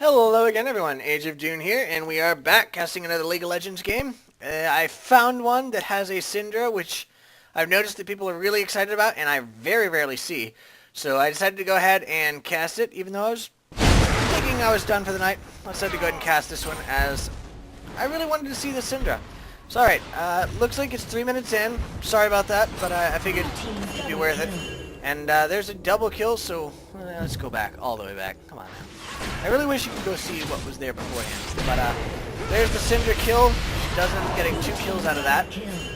Hello again everyone, Ageofdune here, and we are back casting another League of Legends game. I found one that has a Syndra, which I've noticed that people are really excited about, and I very rarely see. So I decided to go ahead and cast it, even though I was thinking I was done for the night. I decided to go ahead and cast this one, as I really wanted to see the Syndra. So alright, looks like it's 3 minutes in. Sorry about that, but I figured it'd be worth it. And there's a double kill, so let's go back, all the way back. Come on now. I really wish you could go see what was there beforehand. But there's the Syndra kill. She does end up getting 2 kills out of that.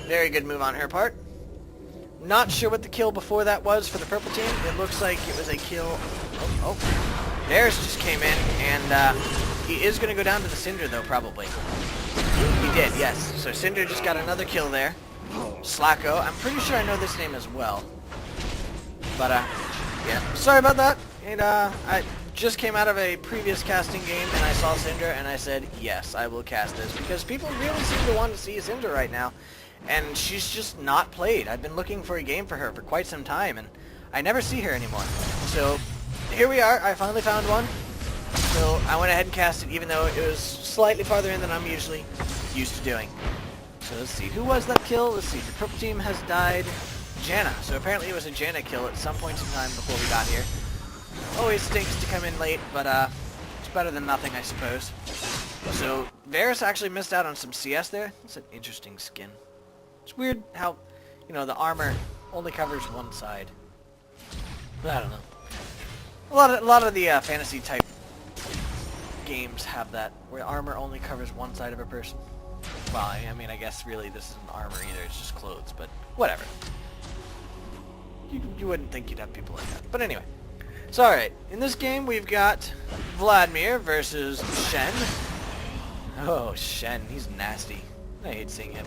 Very good move on her part. Not sure what the kill before that was for the purple team. It looks like it was a kill. Oh. Darius just came in, and he is going to go down to the Syndra, though, probably. He did, yes. So Syndra just got another kill there. Slackoh. I'm pretty sure I know this name as well. But, yeah. Sorry about that. And, I just came out of a previous casting game, and I saw Syndra, and I said, yes, I will cast this. Because people really seem to want to see Syndra right now. And she's just not played. I've been looking for a game for her for quite some time, and I never see her anymore. So, here we are. I finally found one. So, I went ahead and cast it, even though it was slightly farther in than I'm usually used to doing. So, let's see. Who was that kill? Let's see. The purple team has died. Janna. So, apparently it was a Janna kill at some point in time before we got here. Always stinks to come in late, but it's better than nothing, I suppose. So, Varus actually missed out on some CS there. It's an interesting skin. It's weird how, you know, the armor only covers one side. But I don't know. A lot of the fantasy type games have that, where armor only covers one side of a person. Well, I mean, I guess really this isn't armor either, it's just clothes, but whatever. You wouldn't think you'd have people like that. But anyway. So alright, in this game we've got Vladimir versus Shen. Oh, Shen, he's nasty. I hate seeing him.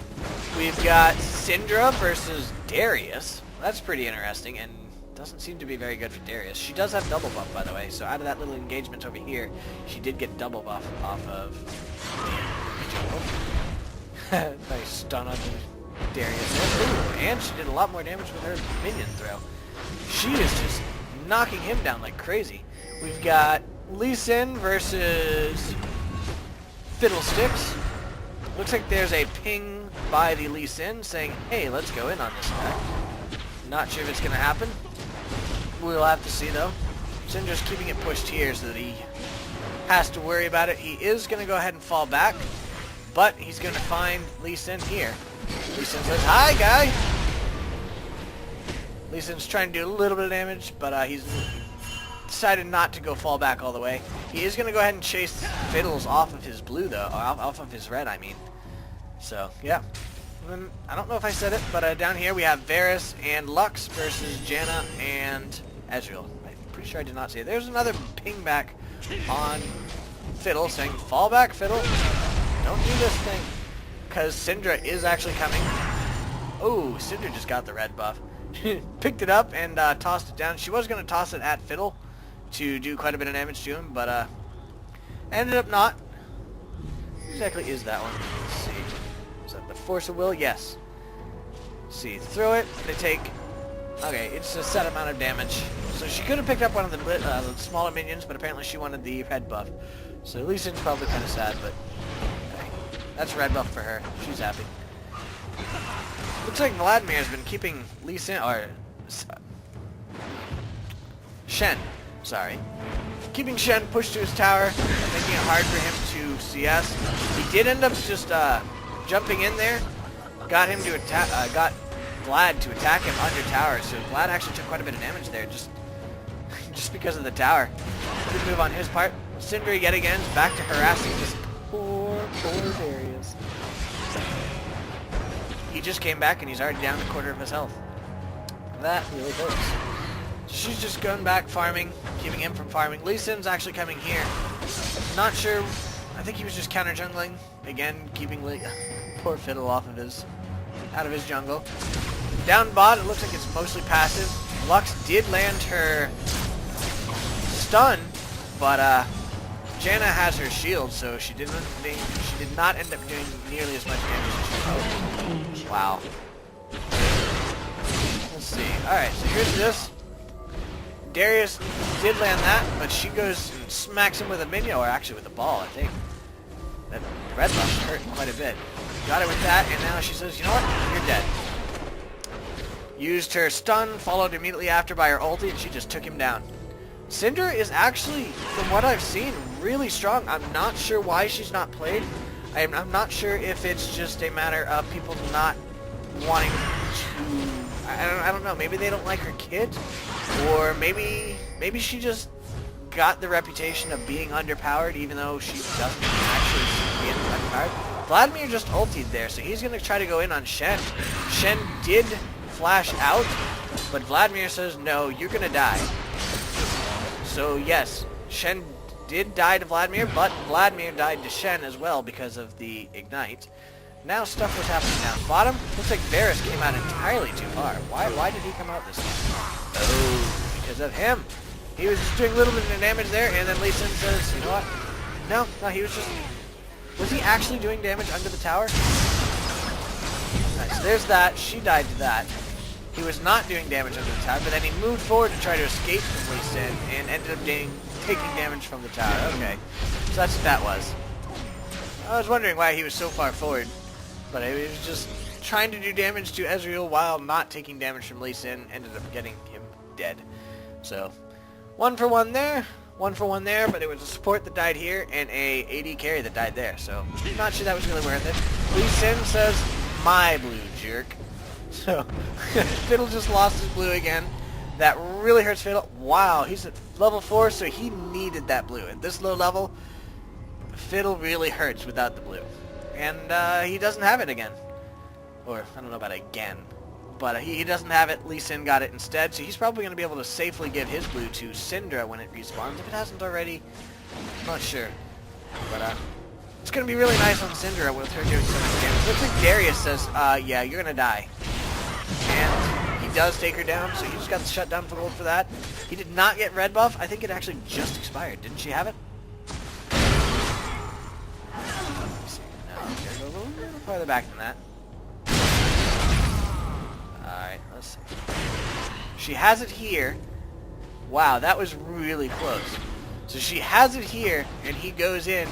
We've got Syndra versus Darius. That's pretty interesting, and doesn't seem to be very good for Darius. She does have double buff, by the way, so out of that little engagement over here, she did get double buff off of... Nice stun on Darius. Ooh, and she did a lot more damage with her minion throw. She is just knocking him down like crazy. We've got Lee Sin versus Fiddlesticks. Looks like there's a ping by the Lee Sin saying, hey, let's go in on this guy. Not sure if it's going to happen. We'll have to see, though. Syndra's keeping it pushed here so that he has to worry about it. He is going to go ahead and fall back, but he's going to find Lee Sin here. Lee Sin says, hi, guy! Lee Sin's trying to do a little bit of damage, but he's decided not to go fall back all the way. He is going to go ahead and chase Fiddles off of his blue, though. Or off of his red, I mean. So, yeah. I don't know if I said it, but down here we have Varus and Lux versus Janna and Ezreal. I'm pretty sure I did not say it. There's another ping back on Fiddle saying, fall back, Fiddle. Don't do this thing. Because Syndra is actually coming. Oh, Syndra just got the red buff. Picked it up and tossed it down. She was going to toss it at Fiddle to do quite a bit of damage to him, but ended up not. What exactly is that one? Let's see. Is that the Force of Will? Yes. Let's see. Throw it. They take... Okay, it's a set amount of damage. So she could have picked up one of the smaller minions, but apparently she wanted the red buff. So at least it's probably kind of sad, but... Okay. That's red buff for her. She's happy. Looks like Vladimir has been keeping Lee Sin, or Shen, sorry. Keeping Shen pushed to his tower, making it hard for him to CS. He did end up just jumping in there, got him to attack, got Vlad to attack him under tower. So Vlad actually took quite a bit of damage there, just because of the tower. Good move on his part. Syndra yet again is back to harassing this poor Darius. He just came back and he's already down a quarter of his health. That really hurts. She's just going back farming, keeping him from farming. Lee Sin's actually coming here. Not sure. I think he was just counter jungling. Again, keeping poor Fiddle out of his jungle. Down bot, it looks like it's mostly passive. Lux did land her stun, but Janna has her shield, so she did not end up doing nearly as much damage as she hoped. Wow. Let's see. Alright, so here's this. Darius did land that, but she goes and smacks him with a minion, or actually with a ball, I think. That red buff hurt quite a bit. Got her with that, and now she says, you know what? You're dead. Used her stun, followed immediately after by her ulti, and she just took him down. Syndra is actually, from what I've seen, really strong. I'm not sure why she's not played. I'm not sure if it's just a matter of people not wanting to... I don't know. Maybe they don't like her kid, or maybe she just got the reputation of being underpowered, even though she doesn't actually seem to be underpowered. Vladimir just ultied there, so he's going to try to go in on Shen. Shen did flash out, but Vladimir says, no, you're going to die. So yes, Shen did die to Vladimir, but Vladimir died to Shen as well because of the ignite. Now stuff was happening down bottom. Looks like Varus came out entirely too far. Why did he come out this time? Oh, because of him. He was just doing a little bit of damage there, and then Lee Sin says, you know what? No, he was just... Was he actually doing damage under the tower? Alright, so there's that. She died to that. He was not doing damage under the tower, but then he moved forward to try to escape from Lee Sin, and ended up taking damage from the tower. Okay, so that's what that was. I was wondering why he was so far forward. But he was just trying to do damage to Ezreal while not taking damage from Lee Sin. Ended up getting him dead. So, 1 for 1 there. 1 for 1 there, but it was a support that died here and a AD carry that died there. So, not sure that was really worth it. Lee Sin says, my blue jerk. So, Fiddle just lost his blue again. That really hurts Fiddle. Wow, he's at level 4, so he needed that blue. At this low level, Fiddle really hurts without the blue. And he doesn't have it again. Or, I don't know about again. But he doesn't have it. Lee Sin got it instead. So he's probably going to be able to safely give his blue to Syndra when it respawns. If it hasn't already, I'm not sure. But it's going to be really nice on Syndra with her doing so much damage. Looks like Darius says, yeah, you're going to die. And he does take her down. So he just got the shutdown for gold for that. He did not get red buff. I think it actually just expired. Didn't she have it? Farther back than that. Alright, let's see. She has it here. Wow, that was really close. So she has it here, and he goes in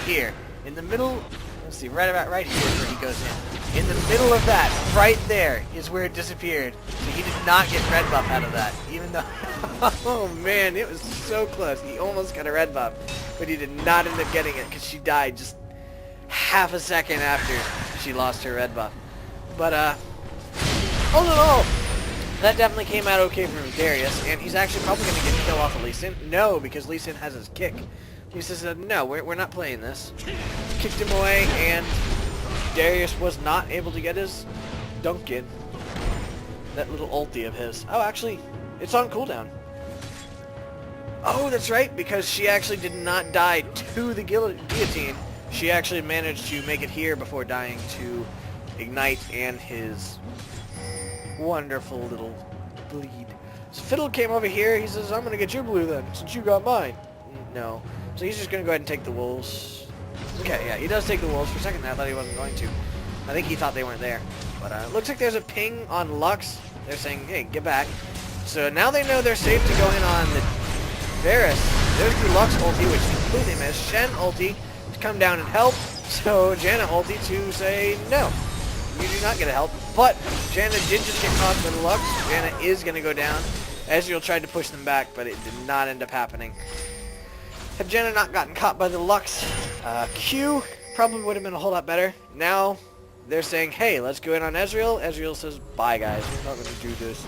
here. In the middle, let's see, right here is where he goes in. In the middle of that, right there, is where it disappeared. So he did not get red buff out of that, even though... Oh man, it was so close. He almost got a red buff, but he did not end up getting it because she died just half a second after she lost her red buff. But, all in all, that definitely came out okay for Darius, and he's actually probably going to get a kill off of Lee Sin. No, because Lee Sin has his kick. He says, no, we're not playing this. Kicked him away, and Darius was not able to get his dunk in. That little ulti of his. Oh, actually, it's on cooldown. Oh, that's right, because she actually did not die to the guillotine. She actually managed to make it here before dying to Ignite and his wonderful little bleed. So Fiddle came over here. He says, I'm going to get your blue then, since you got mine. No. So he's just going to go ahead and take the wolves. Okay, yeah, he does take the wolves. For a second I thought he wasn't going to. I think he thought they weren't there. But looks like there's a ping on Lux. They're saying, hey, get back. So now they know they're safe to go in on the Varus. There's the Lux ulti, which completely missed. Shen ulti to come down and help. So Janna ulti to say, no, you do not get a help. But Janna did just get caught by the Lux. Janna is going to go down. Ezreal tried to push them back, but it did not end up happening. Had Janna not gotten caught by the Lux, Q probably would have been a whole lot better. Now they're saying, hey, let's go in on Ezreal. Ezreal says, bye guys, we're not going to do this.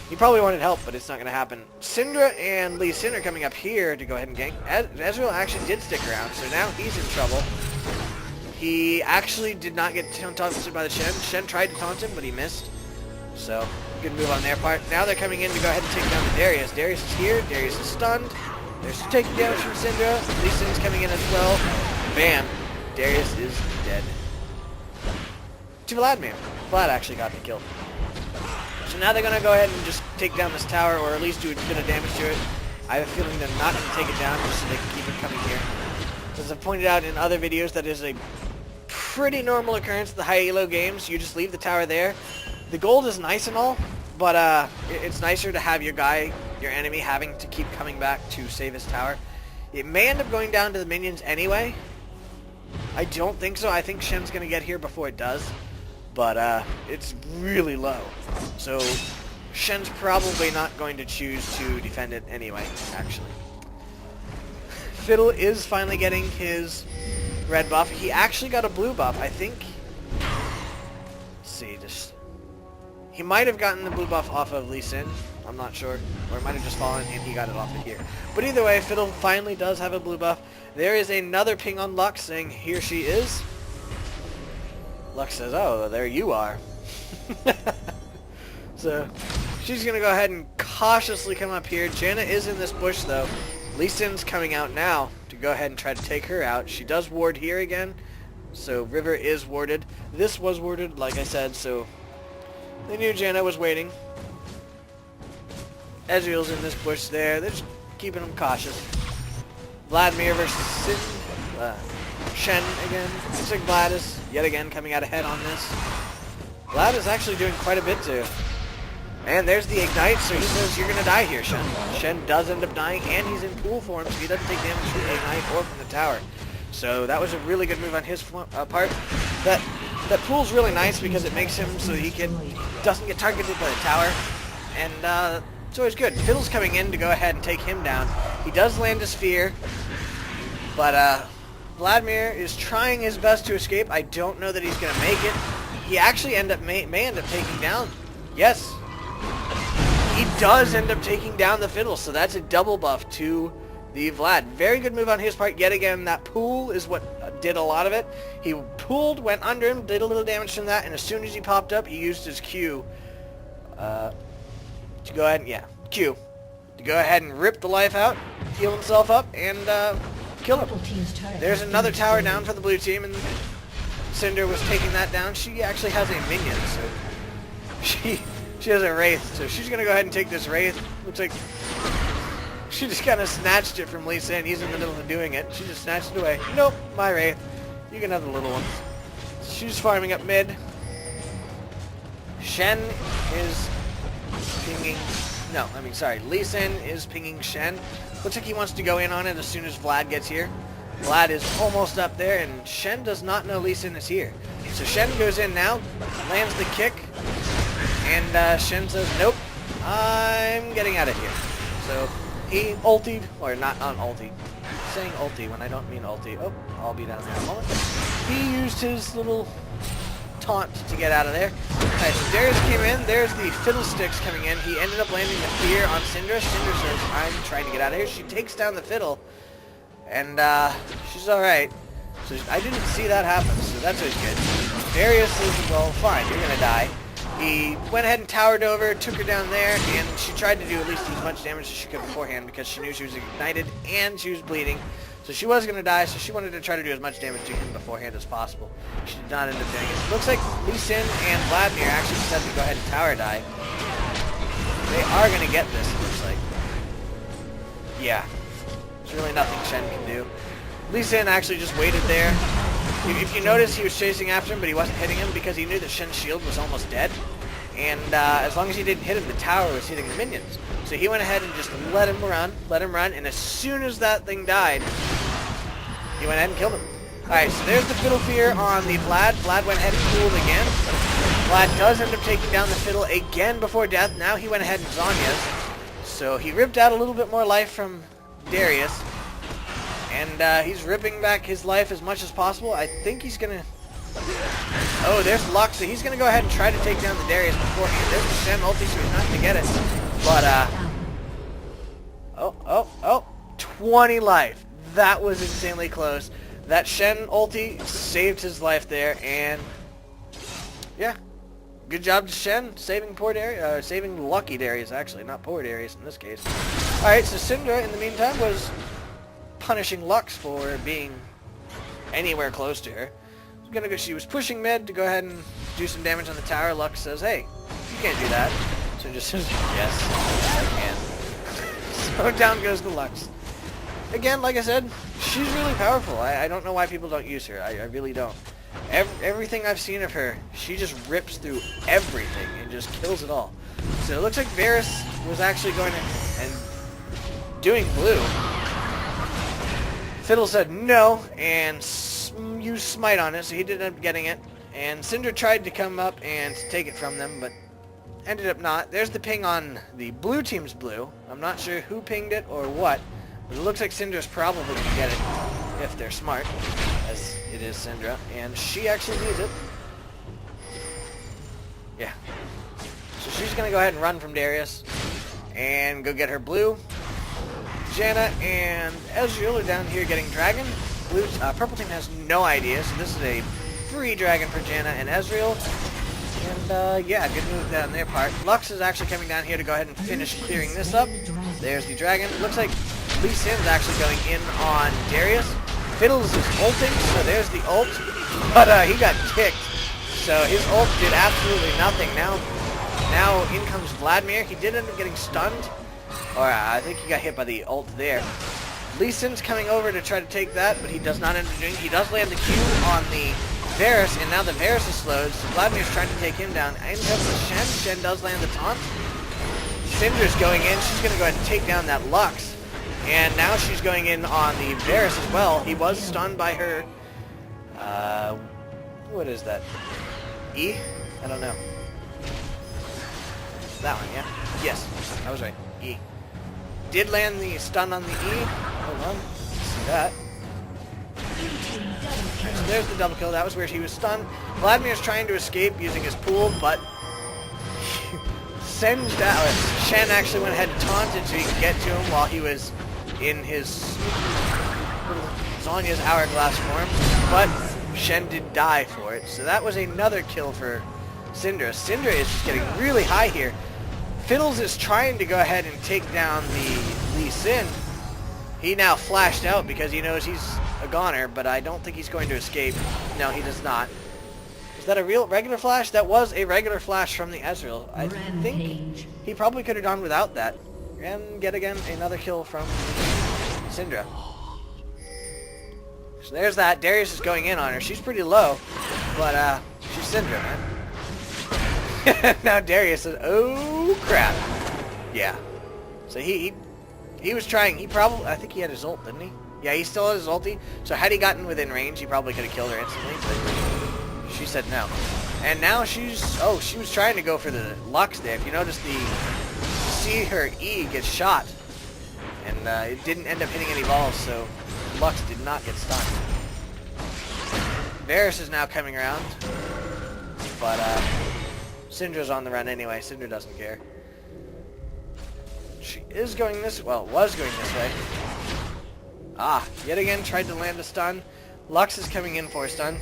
He probably wanted help, but it's not going to happen. Syndra and Lee Sin are coming up here to go ahead and gank. Ezreal actually did stick around, so now he's in trouble. He actually did not get taunted by the Shen. Shen tried to taunt him, but he missed. So, good move on their part. Now they're coming in to go ahead and take down the Darius. Darius is here. Darius is stunned. There's taking damage from Syndra. Lee Sin's coming in as well. Bam. Darius is dead. To Vladimir. Vlad actually got the kill. So now they're going to go ahead and just take down this tower, or at least do a bit of damage to it. I have a feeling they're not going to take it down, just so they can keep it coming here. As I've pointed out in other videos, that is a pretty normal occurrence in the high elo games. You just leave the tower there. The gold is nice and all, But it's nicer to have your enemy having to keep coming back to save his tower. It may end up going down to the minions anyway. I don't think so. I think Shen's going to get here before it does. But it's really low. So Shen's probably not going to choose to defend it anyway, actually. Fiddle is finally getting his red buff. He actually got a blue buff, I think. Let's see, he might have gotten the blue buff off of Lee Sin. I'm not sure. Or it might have just fallen and he got it off of here. But either way, Fiddle finally does have a blue buff. There is another ping on Lux saying, here she is. Lux says, oh, there you are. So, she's going to go ahead and cautiously come up here. Janna is in this bush, though. Lee Sin's coming out now to go ahead and try to take her out. She does ward here again. So, River is warded. This was warded, like I said, so they knew Janna was waiting. Ezreal's in this bush there. They're just keeping him cautious. Vladimir versus Shen again. Looks like Vlad is yet again coming out ahead on this. Vlad is actually doing quite a bit too. And there's the ignite, so he says you're going to die here, Shen. Shen does end up dying, and he's in pool form, so he doesn't take damage from the ignite or from the tower. So that was a really good move on his part. That pool's really nice because it makes him so he doesn't get targeted by the tower. And it's always good. Fiddle's coming in to go ahead and take him down. He does land a sphere, but Vladimir is trying his best to escape. I don't know that he's going to make it. He actually may end up taking down. Yes, he does end up taking down the Fiddle, so that's a double buff to the Vlad. Very good move on his part. Yet again, that pool is what did a lot of it. He pooled, went under him, did a little damage from that, and as soon as he popped up, he used his Q to go ahead and, Q, to go ahead and rip the life out, heal himself up, and kill him. There's another tower down for the blue team, and Syndra was taking that down. She actually has a minion, so she has a Wraith, so she's going to go ahead and take this Wraith. Looks like she just kind of snatched it from Lee Sin. He's in the middle of doing it. She just snatched it away. Nope, my Wraith. You can have the little one. She's farming up mid. Shen is pinging... No, I mean, sorry. Lee Sin is pinging Shen. Looks like he wants to go in on it as soon as Vlad gets here. Vlad is almost up there, and Shen does not know Lee Sin is here. So Shen goes in now, lands the kick, and Shen says, nope, I'm getting out of here. So he ultied, or not on ulti. I'm saying ulti when I don't mean ulti. Oh, I'll be down there in a moment. He used his little taunt to get out of there. Alright, so Darius came in. There's the Fiddlesticks coming in. He ended up landing the fear on Syndra. Syndra says, I'm trying to get out of here. She takes down the Fiddle, and she's alright. So I didn't see that happen, so that's always good. Darius says, well, fine, you're going to die. He went ahead and towered over, took her down there, and she tried to do at least as much damage as she could beforehand because she knew she was ignited and she was bleeding. So she was going to die, so she wanted to try to do as much damage to him beforehand as possible. She did not end up doing it. Looks like Lee Sin and Vladimir actually decided to go ahead and tower die. They are going to get this, it looks like. Yeah. There's really nothing Shen can do. Lee Sin actually just waited there. If you notice, he was chasing after him, but he wasn't hitting him because he knew that Shen's shield was almost dead. And as long as he didn't hit him, the tower was hitting the minions. So he went ahead and just let him run, and as soon as that thing died, he went ahead and killed him. Alright, so there's the Fiddle Fear on the Vlad. Vlad went ahead and cooled again. Vlad does end up taking down the Fiddle again before death. Now he went ahead and Zonya's. So he ripped out a little bit more life from Darius. And he's ripping back his life as much as possible. I think he's going to... Oh, there's Lux. So he's going to go ahead and try to take down the Darius beforehand. There's the Shen ulti, so he's not going to get it. But, Oh, 20 life. That was insanely close. That Shen ulti saved his life there, and... Yeah. Good job to Shen, saving poor Darius, saving lucky Darius, actually, not poor Darius in this case. Alright, so Syndra, in the meantime, was punishing Lux for being anywhere close to her. She was pushing mid to go ahead and do some damage on the tower. Lux says, hey, you can't do that. So just says, yes, I can. So down goes the Lux. Again, like I said, she's really powerful. I don't know why people don't use her. I really don't. Everything I've seen of her, she just rips through everything and just kills it all. So it looks like Varus was actually going to and doing blue. Fiddle said no and used smite on it, so he did end up getting it. And Syndra tried to come up and take it from them, but ended up not. There's the ping on the blue team's blue. I'm not sure who pinged it or what, but it looks like Syndra's probably going to get it if they're smart, as it is Syndra, and she actually needs it. Yeah. So she's going to go ahead and run from Darius and go get her blue. Janna and Ezreal are down here getting dragon. Purple team has no idea, so this is a free dragon for Janna and Ezreal. And yeah, good move down their part. Lux is actually coming down here to go ahead and finish clearing this up. There's the dragon. Looks like Lee Sin's actually going in on Darius. Fiddles is ulting, so there's the ult. But he got kicked. So his ult did absolutely nothing. Now in comes Vladimir. He did end up getting stunned. Or I think he got hit by the ult there. Lee Sin's coming over to try to take that, but he does not end up doing. He does land the Q on the Varus, and now the Varus is slowed, so Vladimir's trying to take him down. In comes the Shen. Shen does land the taunt. Syndra's going in. She's going to go ahead and take down that Lux. And now she's going in on the Varus as well. He was stunned by her... what is that? E? I don't know. That one, yeah? Yes, I was right. E. Did land the stun on the E. Hold on. Let's see that. Right, so there's the double kill. That was where he was stunned. Vladimir's trying to escape using his pool, but Shen actually went ahead and taunted so he could get to him while he was in his Zhonya's hourglass form. But Shen did die for it, so that was another kill for Syndra. Syndra is just getting really high here. Fiddles is trying to go ahead and take down the Lee Sin. He now flashed out because he knows he's a goner, but I don't think he's going to escape. No, he does not. Is that a regular flash? That was a regular flash from the Ezreal. I think he probably could have gone without that. And get again another kill from Syndra. So there's that. Darius is going in on her. She's pretty low, but she's Syndra, man. Now Darius says, oh crap. Yeah. So he was trying, I think he had his ult, didn't he? Yeah, he still has his ulti. So had he gotten within range, he probably could have killed her instantly, but she said no. And now she was trying to go for the Lux there. If you notice, see her E get shot. And it didn't end up hitting any balls, so Lux did not get stunned. Varus is now coming around. But Syndra's on the run anyway. Syndra doesn't care. She is going this... well, was going this way. Yet again tried to land a stun. Lux is coming in for a stun.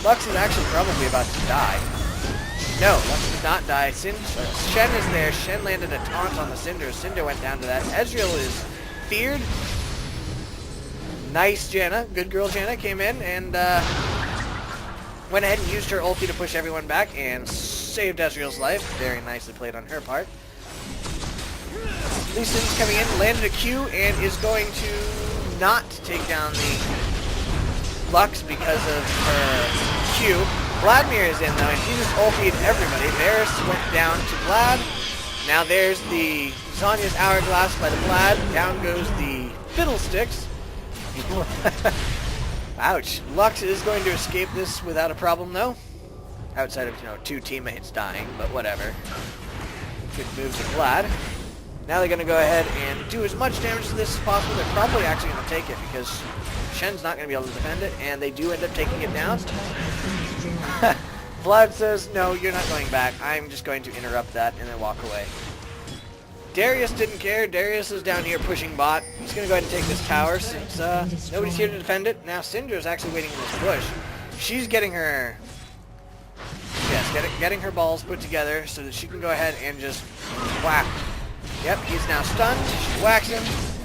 Lux is actually probably about to die. No, Lux did not die. Shen is there. Shen landed a taunt on the Syndra. Syndra went down to that. Ezreal is feared. Nice Janna. Good girl Janna came in and went ahead and used her ulti to push everyone back and saved Ezreal's life. Very nicely played on her part. Lee Sin's coming in, landed a Q, and is going to not take down the Lux because of her Q. Vladimir is in though, and he just ultied everybody. Varus went down to Vlad. Now there's the Zhonya's hourglass by the Vlad. Down goes the Fiddlesticks. Ouch. Lux is going to escape this without a problem though. Outside of, two teammates dying, but whatever. Good move to Vlad. Now they're going to go ahead and do as much damage to this as possible. They're probably actually going to take it because Shen's not going to be able to defend it, and they do end up taking it down. Vlad says, no, you're not going back. I'm just going to interrupt that and then walk away. Darius didn't care. Darius is down here pushing bot. He's going to go ahead and take this tower since nobody's here to defend it. Now Syndra is actually waiting in this bush. She's getting her... yes, getting her balls put together so that she can go ahead and just whack. Yep, he's now stunned. She whacks him.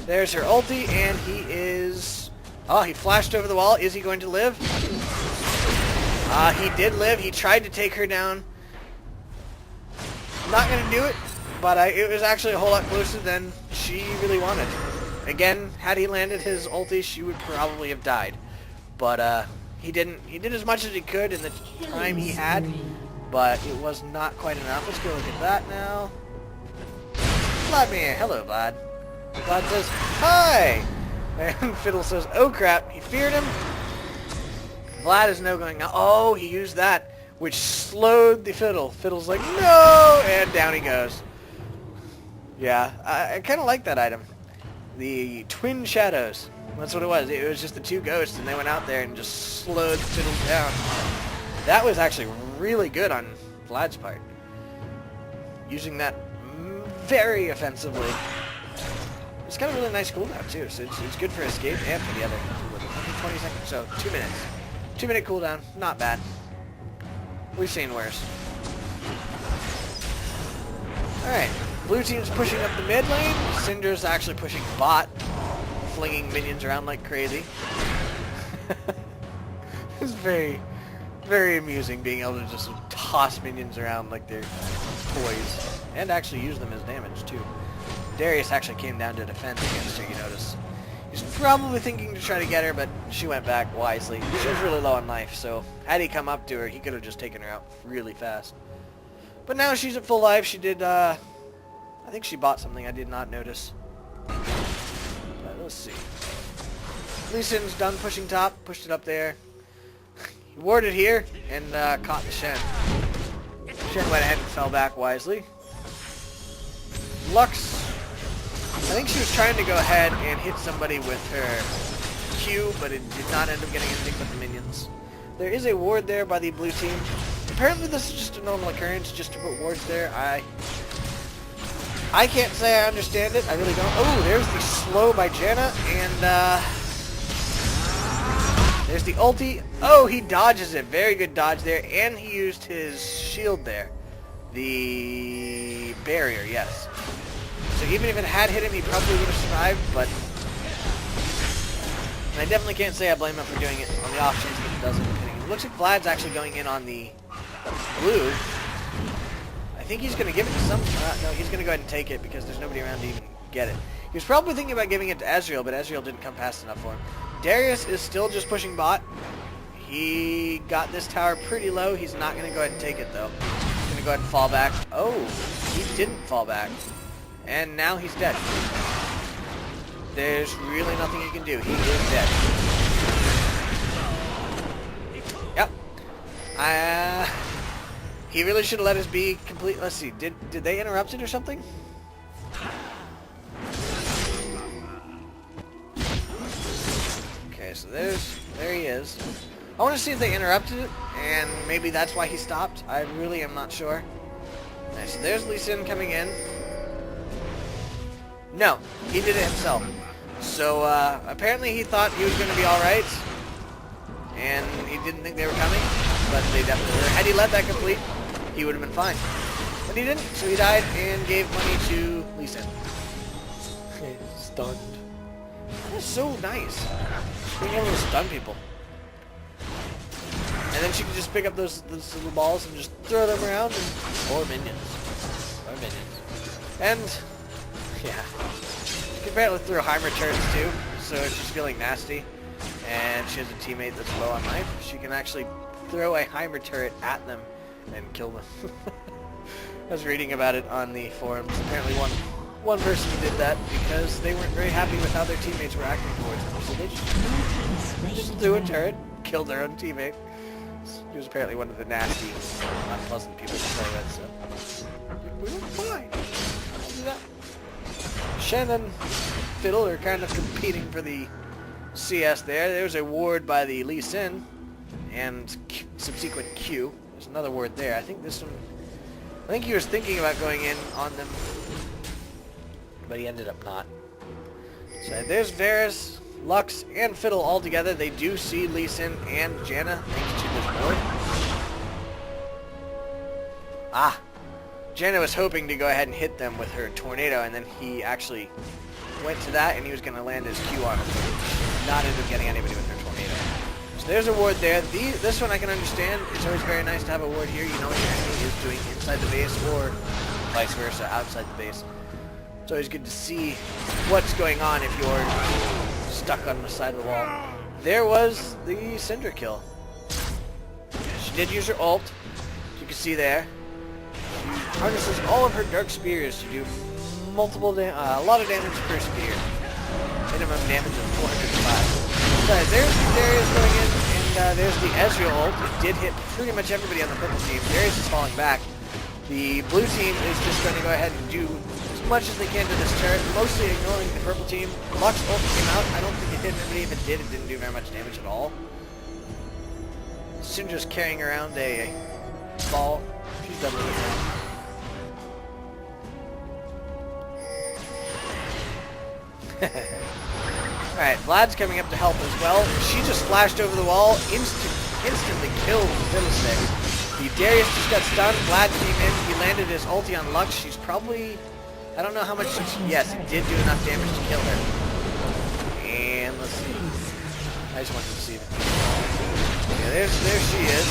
There's her ulti, and he is... oh, he flashed over the wall. Is he going to live? He did live. He tried to take her down. Not going to do it, but it was actually a whole lot closer than she really wanted. Again, had he landed his ulti, she would probably have died. But he didn't. He did as much as he could in the time he had, but it was not quite enough. Let's go look at that now. Vladimir. Hello, Vlad. Vlad says, hi! And Fiddle says, oh crap, he feared him. Vlad is now going, oh, he used that, which slowed the Fiddle. Fiddle's like, no! And down he goes. Yeah, I kind of like that item. The Twin Shadows. That's what it was. It was just the two ghosts, and they went out there and just slowed Fiddle down. That was actually really good on Vlad's part. Using that very offensively. It's got a really nice cooldown too, so it's good for escape and for the other. 120 seconds, so 2 minutes. 2-minute cooldown, not bad. We've seen worse. Alright, blue team's pushing up the mid lane. Syndra's actually pushing bot, flinging minions around like crazy. It's very, very amusing being able to just toss minions around like they're toys. And actually use them as damage too. Darius actually came down to defend against her, you notice. He's probably thinking to try to get her, but she went back wisely. She was really low on life, so had he come up to her, he could have just taken her out really fast. But now she's at full life. She did, I think she bought something I did not notice. Let's see. Lee Sin's done pushing top, pushed it up there. He warded here, and caught the Shen. Shen went ahead and fell back wisely. Lux, I think she was trying to go ahead and hit somebody with her Q, but it did not end up getting anything but the minions. There is a ward there by the blue team. Apparently this is just a normal occurrence, just to put wards there. I can't say I understand it. I really don't. Oh, there's the slow by Janna, and there's the ulti. Oh, he dodges it. Very good dodge there, and he used his shield there. The barrier, yes. So even if it had hit him, he probably would have survived, but and I definitely can't say I blame him for doing it on the off chance that it doesn't hit him. It looks like Vlad's actually going in on the blue. I think he's going to give it to some... no, he's going to go ahead and take it because there's nobody around to even get it. He was probably thinking about giving it to Ezreal, but Ezreal didn't come fast enough for him. Darius is still just pushing bot. He got this tower pretty low. He's not going to go ahead and take it, though. He's going to go ahead and fall back. Oh, he didn't fall back. And now he's dead. There's really nothing he can do. He is dead. Yep. He really should have let us be complete. Let's see. Did they interrupt it or something? Okay, so there he is. I want to see if they interrupted it, and maybe that's why he stopped. I really am not sure. Nice. So there's Lee Sin coming in. No, he did it himself. So apparently he thought he was going to be alright, and he didn't think they were coming, but they definitely were. Had he let that complete, he would have been fine. But he didn't, so he died and gave money to Lee Sin. Stunned. That is so nice. Being able to stun people. And then she can just pick up those little balls and just throw them around, or minions. Or minions. And... yeah. She can apparently throw Heimer turrets too, so if she's feeling nasty and she has a teammate that's low on life, she can actually throw a Heimer turret at them and kill them. I was reading about it on the forums. Apparently one person did that because they weren't very happy with how their teammates were acting towards them, so they just threw a turret, killed their own teammate. He was apparently one of the nasty, unpleasant people to play with, so we were fine. I'll do that. Shen and Fiddle are kind of competing for the CS there. There's a ward by the Lee Sin and subsequent Q. There's another ward there. I think this one... I think he was thinking about going in on them, but he ended up not. So there's Varus, Lux, and Fiddle all together. They do see Lee Sin and Janna thanks to this ward. Ah! Janna was hoping to go ahead and hit them with her tornado, and then he actually went to that, and he was going to land his Q on them. Not end up getting anybody with her tornado. So there's a ward there. This one I can understand. It's always very nice to have a ward here. You know what your enemy is doing inside the base, or vice versa, outside the base. It's always good to see what's going on if you're stuck on the side of the wall. There was the Syndra kill. She did use her ult, as you can see there. She harnesses all of her dark spears to do a lot of damage per spear. Minimum damage of 405. So there's the Darius going in, and there's the Ezreal ult. It did hit pretty much everybody on the purple team. Darius is falling back. The blue team is just going to go ahead and do as much as they can to this turret, mostly ignoring the purple team. Lux ult came out. I don't think it hit anybody. If it did, it didn't do very much damage at all. Syndra's carrying around a ball. She's done with it now. Alright, Vlad's coming up to help as well. She just flashed over the wall, instantly killed Fiddlesticks. The Darius just got stunned. Vlad came in. He landed his ulti on Lux. She's probably... I don't know how much... Yes, it did do enough damage to kill her. And let's see. I just wanted to see it. Yeah, there she is.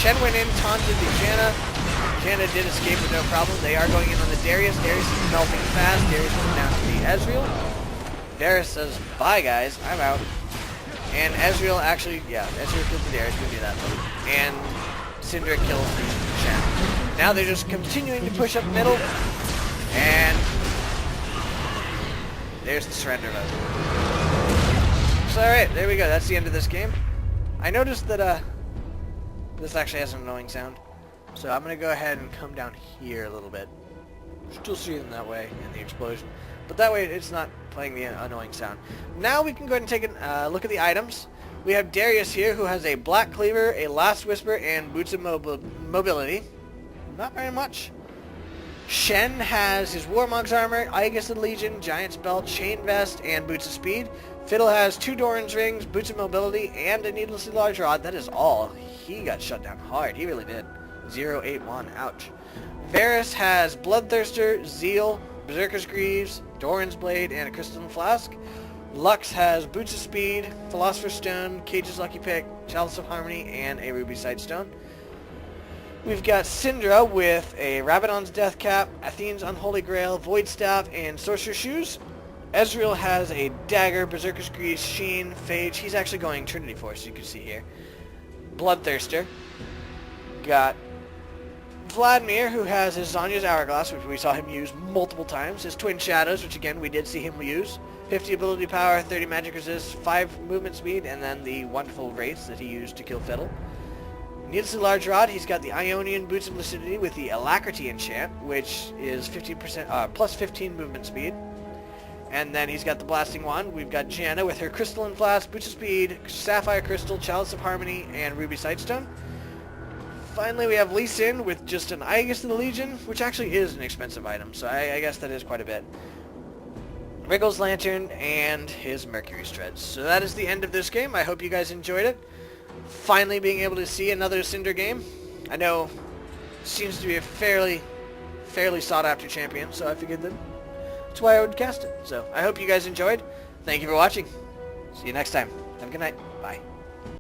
Shen went in, taunted the Janna. Janna did escape with no problem. They are going in on the Darius. Darius is melting fast. Darius is down to the Ezreal. Darius says, bye guys, I'm out. And Ezreal actually, yeah, Ezreal killed the Darius, we knew that. And Syndra kills the Shen. Now they're just continuing to push up middle. And there's the surrender vote. So alright, there we go, that's the end of this game. I noticed that this actually has an annoying sound. So I'm going to go ahead and come down here a little bit. Still see them that way in the explosion. But that way it's not playing the annoying sound. Now we can go ahead and take a look at the items. We have Darius here who has a Black Cleaver, a Last Whisper, and Boots of Mobility. Not very much. Shen has his Warmog's Armor, Aegis of the Legion, Giant's Belt, Chain Vest, and Boots of Speed. Fiddle has 2 Doran's Rings, Boots of Mobility, and a Needlessly Large Rod. That is all. He got shut down hard. He really did. 081. Ouch. Varus has Bloodthirster, Zeal, Berserker's Greaves, Doran's Blade, and a Crystalline Flask. Lux has Boots of Speed, Philosopher's Stone, Cage's Lucky Pick, Chalice of Harmony, and a Ruby Sightstone. We've got Syndra with a Rabadon's Death Cap, Athene's Unholy Grail, Void Staff, and Sorcerer's Shoes. Ezreal has a Dagger, Berserker's Greaves, Sheen, Phage. He's actually going Trinity Force, you can see here. Bloodthirster. Got Vladimir, who has his Zonya's Hourglass, which we saw him use multiple times. His Twin Shadows, which again we did see him use. 50 ability power, 30 magic resist, 5 movement speed, and then the wonderful Wraiths that he used to kill Fiddle. Needlessly Large Rod, he's got the Ionian Boots of Lucidity with the Alacrity enchant, which is 15% plus 15 movement speed. And then he's got the Blasting Wand. We've got Janna with her Crystalline Flask, Boots of Speed, Sapphire Crystal, Chalice of Harmony, and Ruby Sightstone. Finally, we have Lee Sin with just an Aegis of the Legion, which actually is an expensive item, so I guess that is quite a bit. Wriggle's Lantern, and his Mercury Shreds. So that is the end of this game. I hope you guys enjoyed it. Finally being able to see another Syndra game. I know it seems to be a fairly sought-after champion, so I figured that's why I would cast it. So I hope you guys enjoyed. Thank you for watching. See you next time. Have a good night. Bye.